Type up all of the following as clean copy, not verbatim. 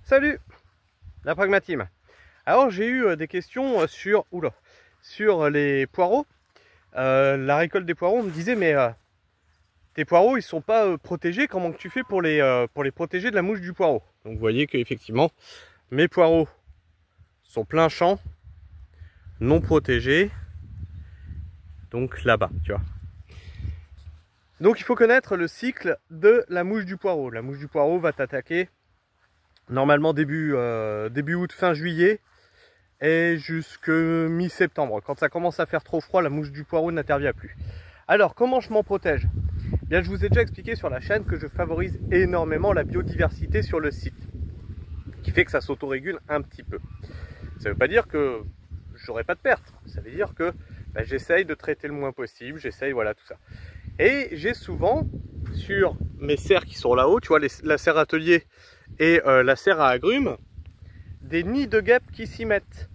Salut, la Pragmatime. Alors j'ai eu des questions sur les poireaux. La récolte des poireaux, on me disait mais tes poireaux ils sont pas protégés, comment que tu fais pour les protéger de la mouche du poireau? Donc vous voyez qu'effectivement mes poireaux sont plein champ, non protégés, donc là-bas, tu vois. Donc il faut connaître le cycle de la mouche du poireau. La mouche du poireau va t'attaquer normalement début août, fin juillet et jusque mi-septembre. Quand ça commence à faire trop froid, la mouche du poireau n'intervient plus. Alors comment je m'en protège? Bien, je vous ai déjà expliqué sur la chaîne que je favorise énormément la biodiversité sur le site, qui fait que ça s'autorégule un petit peu. Ça ne veut pas dire que j'aurai pas de perte, ça veut dire que j'essaye de traiter le moins possible, j'essaye, voilà, tout ça. Et j'ai souvent sur mes serres qui sont là-haut, tu vois, la serre atelier et la serre à agrumes, des nids de guêpes qui s'y mettent,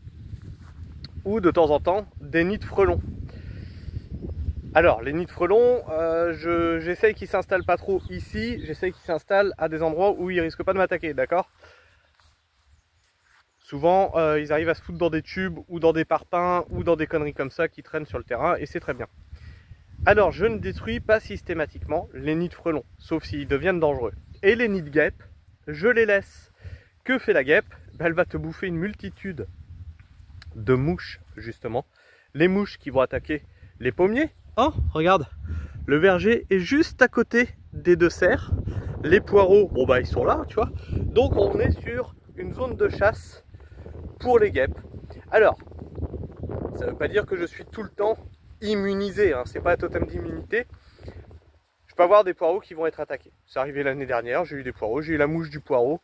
ou de temps en temps des nids de frelons. Alors les nids de frelons, j'essaye qu'ils s'installent pas trop ici, j'essaye qu'ils s'installent à des endroits où ils risquent pas de m'attaquer, d'accord? Souvent ils arrivent à se foutre dans des tubes ou dans des parpaings ou dans des conneries comme ça qui traînent sur le terrain et c'est très bien. Alors je ne détruis pas systématiquement les nids de frelons, sauf s'ils deviennent dangereux. Et les nids de guêpes, je les laisse. Que fait la guêpe? Elle va te bouffer une multitude de mouches, justement. Les mouches qui vont attaquer les pommiers. Oh, regarde, le verger est juste à côté des deux serres. Les poireaux, bon bah ils sont là, tu vois. Donc on est sur une zone de chasse pour les guêpes. Alors, ça ne veut pas dire que je suis tout le temps immunisé, hein. C'est pas un totem d'immunité. Je peux avoir des poireaux qui vont être attaqués. C'est arrivé l'année dernière, j'ai eu des poireaux, j'ai eu la mouche du poireau.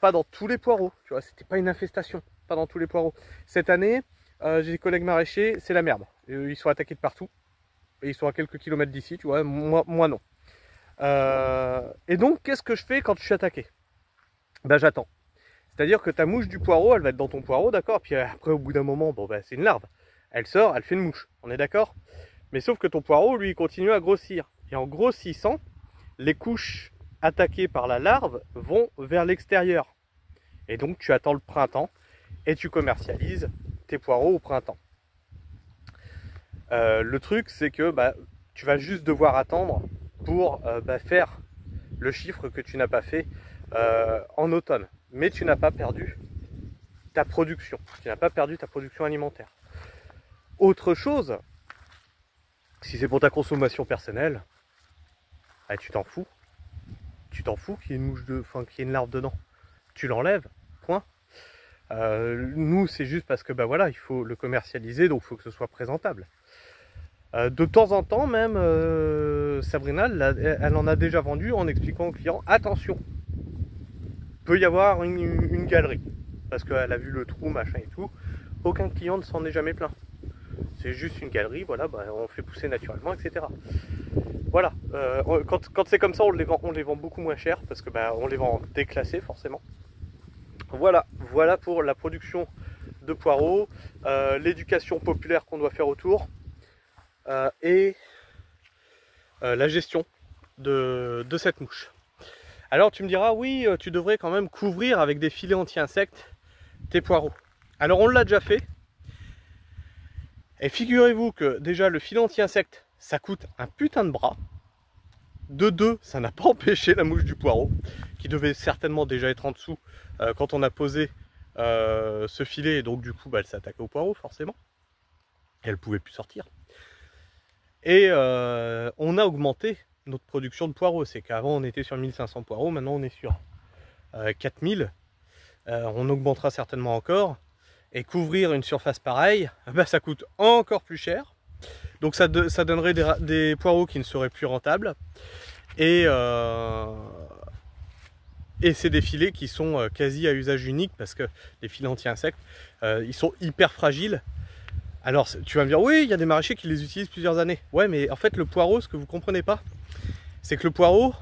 Pas dans tous les poireaux, tu vois, c'était pas une infestation, pas dans tous les poireaux. Cette année, j'ai des collègues maraîchers, c'est la merde. Ils sont attaqués de partout, et ils sont à quelques kilomètres d'ici, tu vois, moi non. Et donc, qu'est-ce que je fais quand je suis attaqué? Ben j'attends. C'est-à-dire que ta mouche du poireau, elle va être dans ton poireau, d'accord? Puis après, au bout d'un moment, bon ben c'est une larve. Elle sort, elle fait une mouche, on est d'accord? Mais sauf que ton poireau, lui, il continue à grossir. Et en grossissant, les couches attaqués par la larve vont vers l'extérieur. Et donc tu attends le printemps et tu commercialises tes poireaux au printemps. Le truc c'est que tu vas juste devoir attendre pour faire le chiffre que tu n'as pas fait en automne. Mais tu n'as pas perdu ta production. Tu n'as pas perdu ta production alimentaire. Autre chose, si c'est pour ta consommation personnelle, tu t'en fous. Tu t'en fous qu'il y ait une mouche qu'il y ait une larve dedans. Tu l'enlèves, point. Nous, c'est juste parce que voilà, il faut le commercialiser, donc il faut que ce soit présentable. De temps en temps, même, Sabrina, elle en a déjà vendu en expliquant aux clients, attention, il peut y avoir une galerie, parce qu'elle a vu le trou, machin et tout. Aucun client ne s'en est jamais plaint. C'est juste une galerie, voilà, on fait pousser naturellement, etc. Voilà, quand c'est comme ça, on les vend beaucoup moins cher parce que on les vend déclassés forcément. Voilà pour la production de poireaux, l'éducation populaire qu'on doit faire autour et la gestion de cette mouche. Alors tu me diras, oui, tu devrais quand même couvrir avec des filets anti-insectes tes poireaux. Alors on l'a déjà fait. Et figurez-vous que déjà le filet anti-insectes, ça coûte un putain de bras. De deux, ça n'a pas empêché la mouche du poireau, qui devait certainement déjà être en dessous quand on a posé ce filet, et donc du coup elle s'attaquait au poireau forcément. Et elle ne pouvait plus sortir. Et on a augmenté notre production de poireaux. C'est qu'avant on était sur 1500 poireaux, maintenant on est sur 4000. On augmentera certainement encore. Et couvrir une surface pareille, ça coûte encore plus cher. Donc ça donnerait des poireaux qui ne seraient plus rentables. Et c'est des filets qui sont quasi à usage unique parce que les filets anti-insectes, ils sont hyper fragiles. Alors tu vas me dire, oui, il y a des maraîchers qui les utilisent plusieurs années. Ouais, mais en fait le poireau, ce que vous ne comprenez pas, c'est que le poireau,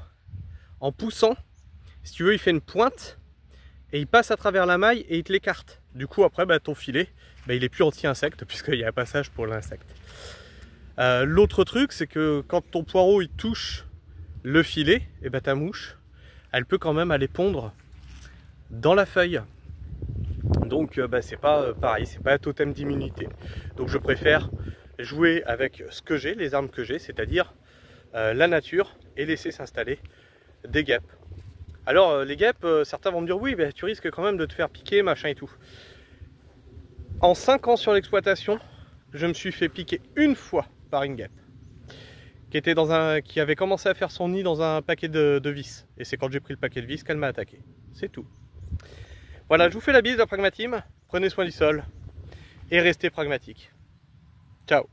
en poussant, si tu veux, il fait une pointe et il passe à travers la maille et il te l'écarte. Du coup, après, ton filet, il est plus anti-insecte puisqu'il y a un passage pour l'insecte. L'autre truc, c'est que quand ton poireau il touche le filet, et ta mouche, elle peut quand même aller pondre dans la feuille. Donc c'est pas pareil, c'est pas un totem d'immunité. Donc je préfère jouer avec ce que j'ai, les armes que j'ai, c'est-à-dire la nature, et laisser s'installer des guêpes. Alors les guêpes, certains vont me dire oui, tu risques quand même de te faire piquer, machin et tout. En 5 ans sur l'exploitation, je me suis fait piquer une fois par une guêpe qui avait commencé à faire son nid dans un paquet de vis. Et c'est quand j'ai pris le paquet de vis qu'elle m'a attaqué. C'est tout. Voilà, je vous fais la bise, la pragmatisme. Prenez soin du sol et restez pragmatique. Ciao.